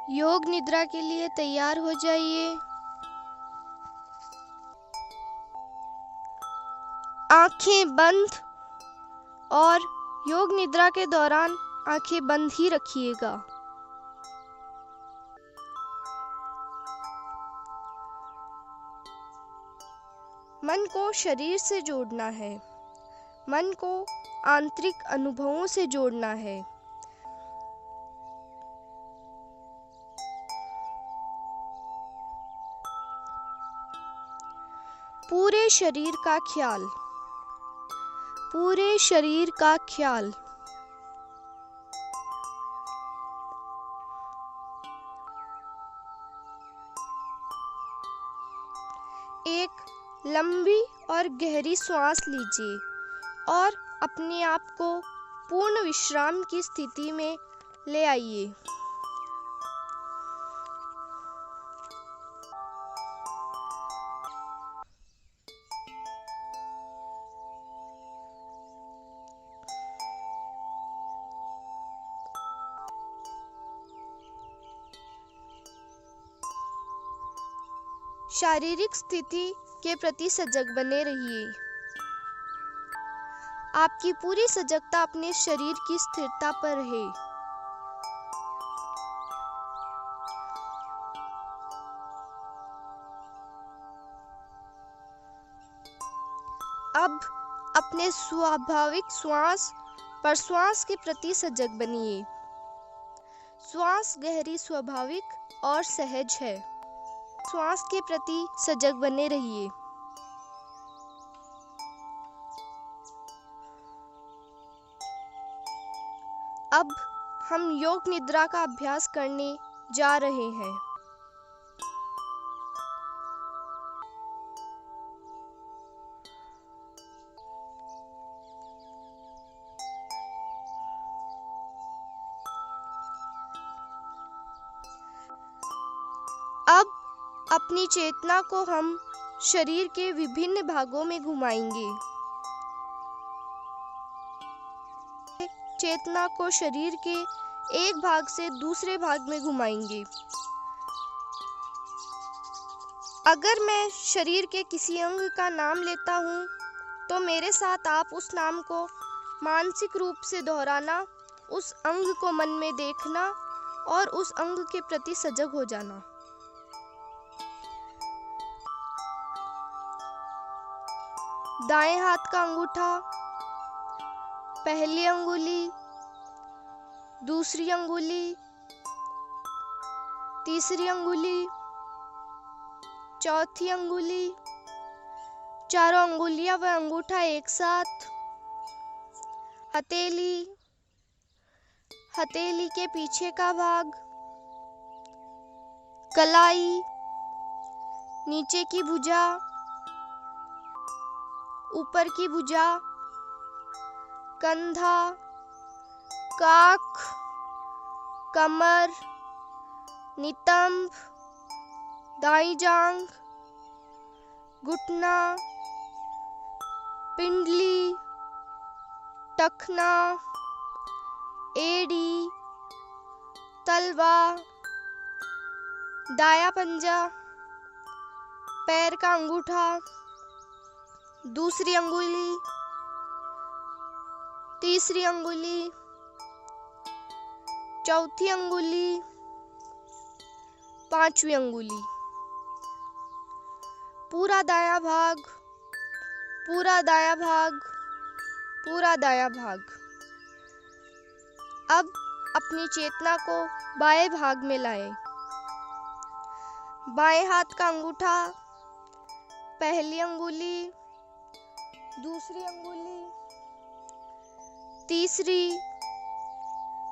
योग निद्रा के लिए तैयार हो जाइए। आंखें बंद और योग निद्रा के दौरान आंखें बंद ही रखिएगा। मन को शरीर से जोड़ना है, मन को आंतरिक अनुभवों से जोड़ना है। पूरे शरीर का ख्याल, पूरे शरीर का ख्याल। एक लंबी और गहरी सांस लीजिए और अपने आप को पूर्ण विश्राम की स्थिति में ले आइए। शारीरिक स्थिति के प्रति सजग बने रहिए। आपकी पूरी सजगता अपने शरीर की स्थिरता पर है। अब अपने स्वाभाविक श्वास प्रश्वास के प्रति सजग बनिए। श्वास गहरी, स्वाभाविक और सहज है। श्वास के प्रति सजग बने रहिए। अब हम योग निद्रा का अभ्यास करने जा रहे हैं। अब अपनी चेतना को हम शरीर के विभिन्न भागों में घुमाएंगे। चेतना को शरीर के एक भाग से दूसरे भाग में घुमाएंगे। अगर मैं शरीर के किसी अंग का नाम लेता हूँ तो मेरे साथ आप उस नाम को मानसिक रूप से दोहराना, उस अंग को मन में देखना और उस अंग के प्रति सजग हो जाना। दाएं हाथ का अंगूठा, पहली अंगुली, दूसरी अंगुली, तीसरी अंगुली, चौथी अंगुली, चारों अंगुलियां व अंगूठा एक साथ। हथेली, हथेली के पीछे का भाग, कलाई, नीचे की भुजा, ऊपर की भुजा, कंधा, काख, कमर, नितंब, दाईं जांघ, घुटना, पिंडली, टखना, एड़ी, तलवा, दाया पंजा, पैर का अंगूठा, दूसरी अंगुली, तीसरी अंगुली, चौथी अंगुली, पांचवी अंगुली। पूरा दायां भाग, पूरा दायां भाग, पूरा दायां भाग। अब अपनी चेतना को बाएं भाग में लाएं। बाएं हाथ का अंगूठा, पहली अंगुली, दूसरी अंगुली, तीसरी,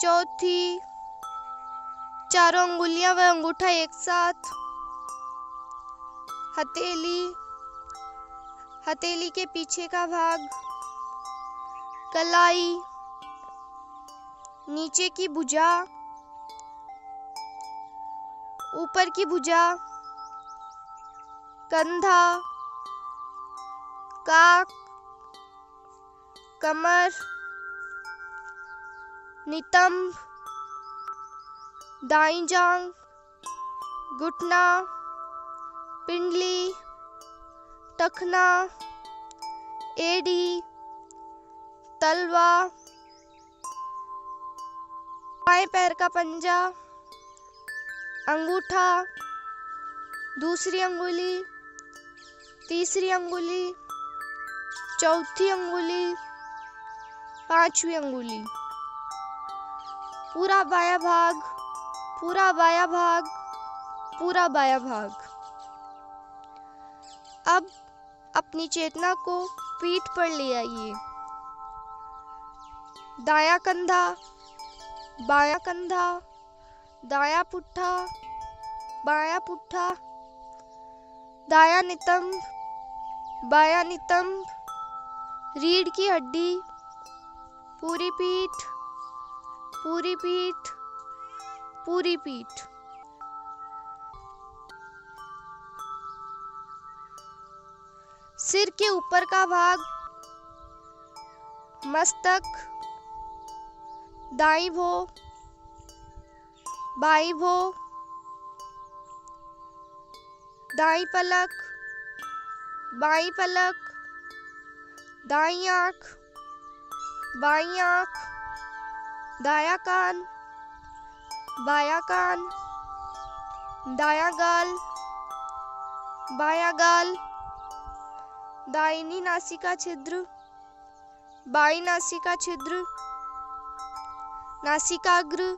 चौथी, चारों अंगुलियां व अंगूठा एक साथ। हथेली, हथेली के पीछे का भाग, कलाई, नीचे की भुजा, ऊपर की भुजा, कंधा, काख, कमर, नितंब, दाईं जांघ, घुटना, पिंडली, टखना, एड़ी, तलवा, बाएं पैर का पंजा, अंगूठा, दूसरी अंगुली, तीसरी अंगुली, चौथी अंगुली, पांचवी अंगुली, पूरा बायां भाग, पूरा बायां भाग, पूरा बायां भाग। अब अपनी चेतना को पीठ पर ले आइए। दायां कंधा, बायां कंधा, दायां पुट्ठा, बायां पुट्ठा, दायां नितंब, बायां नितंब, रीढ़ की हड्डी, पूरी पीठ, पूरी पीठ, पूरी पीठ। सिर के ऊपर का भाग, मस्तक, दाईं भो, बाईं भो, दाईं पलक, बाईं पलक, दाईं आंख, बाईं आंख, दायां कान, बायां कान, दायां गाल, बायां गाल, दाहिनी नासिका छिद्र, बाईं नासिका छिद्र, नासिकाग्र,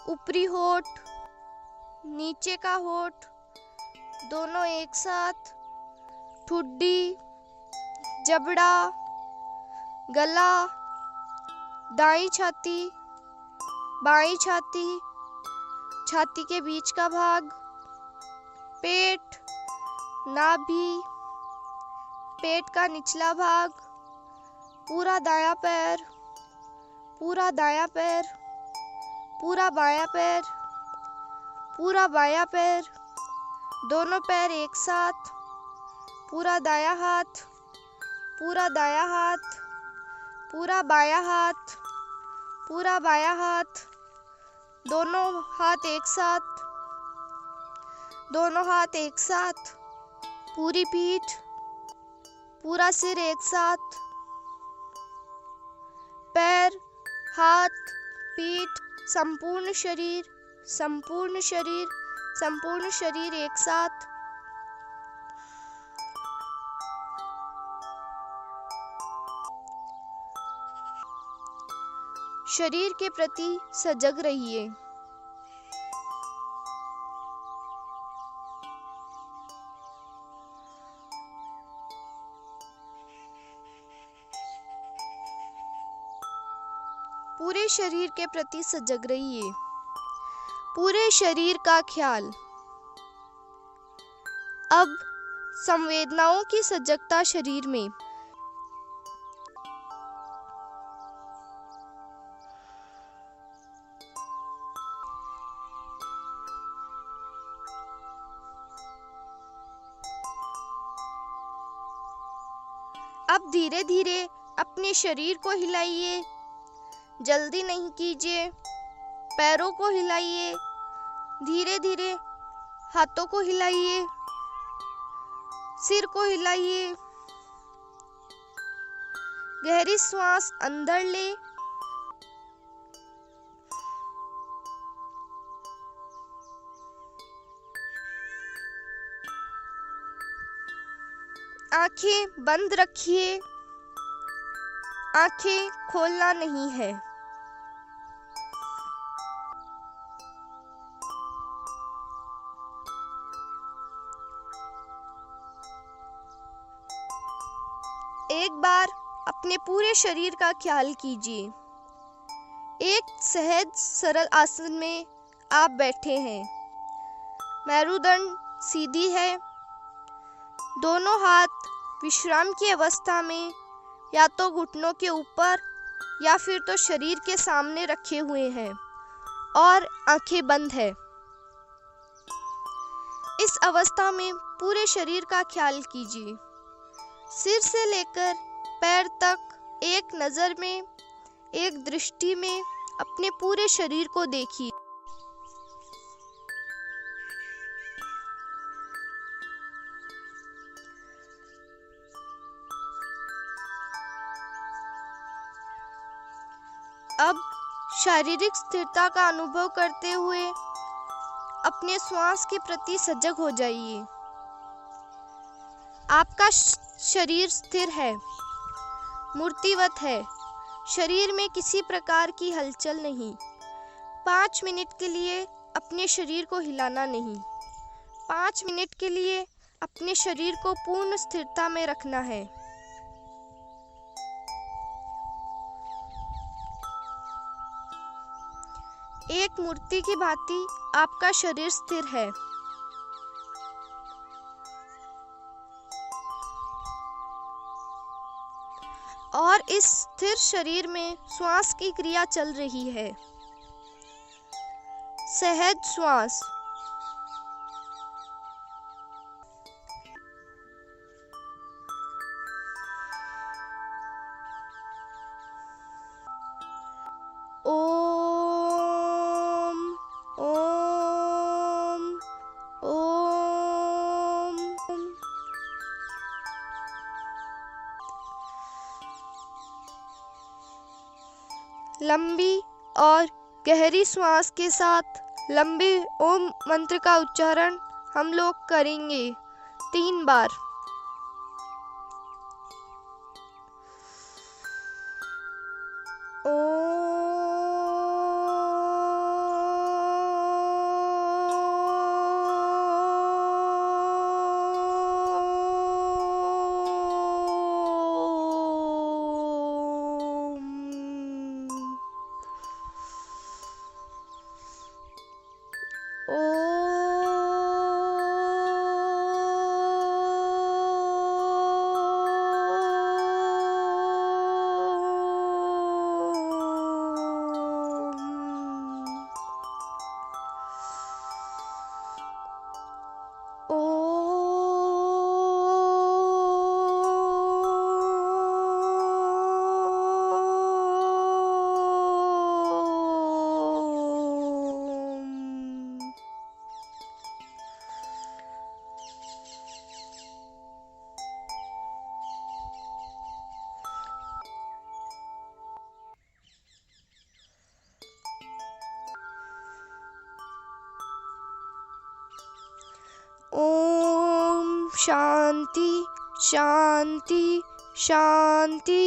ऊपरी होठ, नीचे का होठ, दोनों एक साथ, ठुड्डी, जबड़ा, गला, दाईं छाती, बाईं छाती, छाती के बीच का भाग, पेट, नाभि, पेट का निचला भाग, पूरा दायां पैर, पूरा दायां पैर, पूरा बायां पैर, पूरा बायां पैर, दोनों पैर एक साथ, पूरा दायां हाथ, पूरा दायां हाथ, पूरा बायां हाथ, पूरा बायां हाथ, दोनों हाथ एक साथ, दोनों हाथ एक साथ, पूरी पीठ, पूरा सिर एक साथ, पैर, हाथ, पीठ, संपूर्ण शरीर, संपूर्ण शरीर, संपूर्ण शरीर एक साथ। शरीर के प्रति सजग रहिए। पूरे शरीर के प्रति सजग रहिए। पूरे शरीर का ख्याल। अब संवेदनाओं की सजगता शरीर में। अब धीरे धीरे अपने शरीर को हिलाइए, जल्दी नहीं कीजिए। पैरों को हिलाइए, धीरे धीरे हाथों को हिलाइए, सिर को हिलाइए। गहरी श्वास अंदर ले, आंखें बंद रखिए, आंखें खोलना नहीं है। एक बार अपने पूरे शरीर का ख्याल कीजिए। एक सहज सरल आसन में आप बैठे हैं। मेरुदंड सीधी है, दोनों हाथ विश्राम की अवस्था में या तो घुटनों के ऊपर या फिर तो शरीर के सामने रखे हुए हैं और आंखें बंद है। इस अवस्था में पूरे शरीर का ख्याल कीजिए। सिर से लेकर पैर तक एक नज़र में, एक दृष्टि में अपने पूरे शरीर को देखिए। शारीरिक स्थिरता का अनुभव करते हुए अपने श्वास के प्रति सजग हो जाइए। आपका शरीर स्थिर है, मूर्तिवत है, शरीर में किसी प्रकार की हलचल नहीं। 5 मिनट के लिए अपने शरीर को हिलाना नहीं। 5 मिनट के लिए अपने शरीर को पूर्ण स्थिरता में रखना है। एक मूर्ति की भांति आपका शरीर स्थिर है। और इस स्थिर शरीर में श्वास की क्रिया चल रही है। सहज श्वास। ओम ओम ओम। लंबी और गहरी श्वास के साथ लंबे ओम मंत्र का उच्चारण हम लोग करेंगे 3 बार। ओम शांति शांति शांति।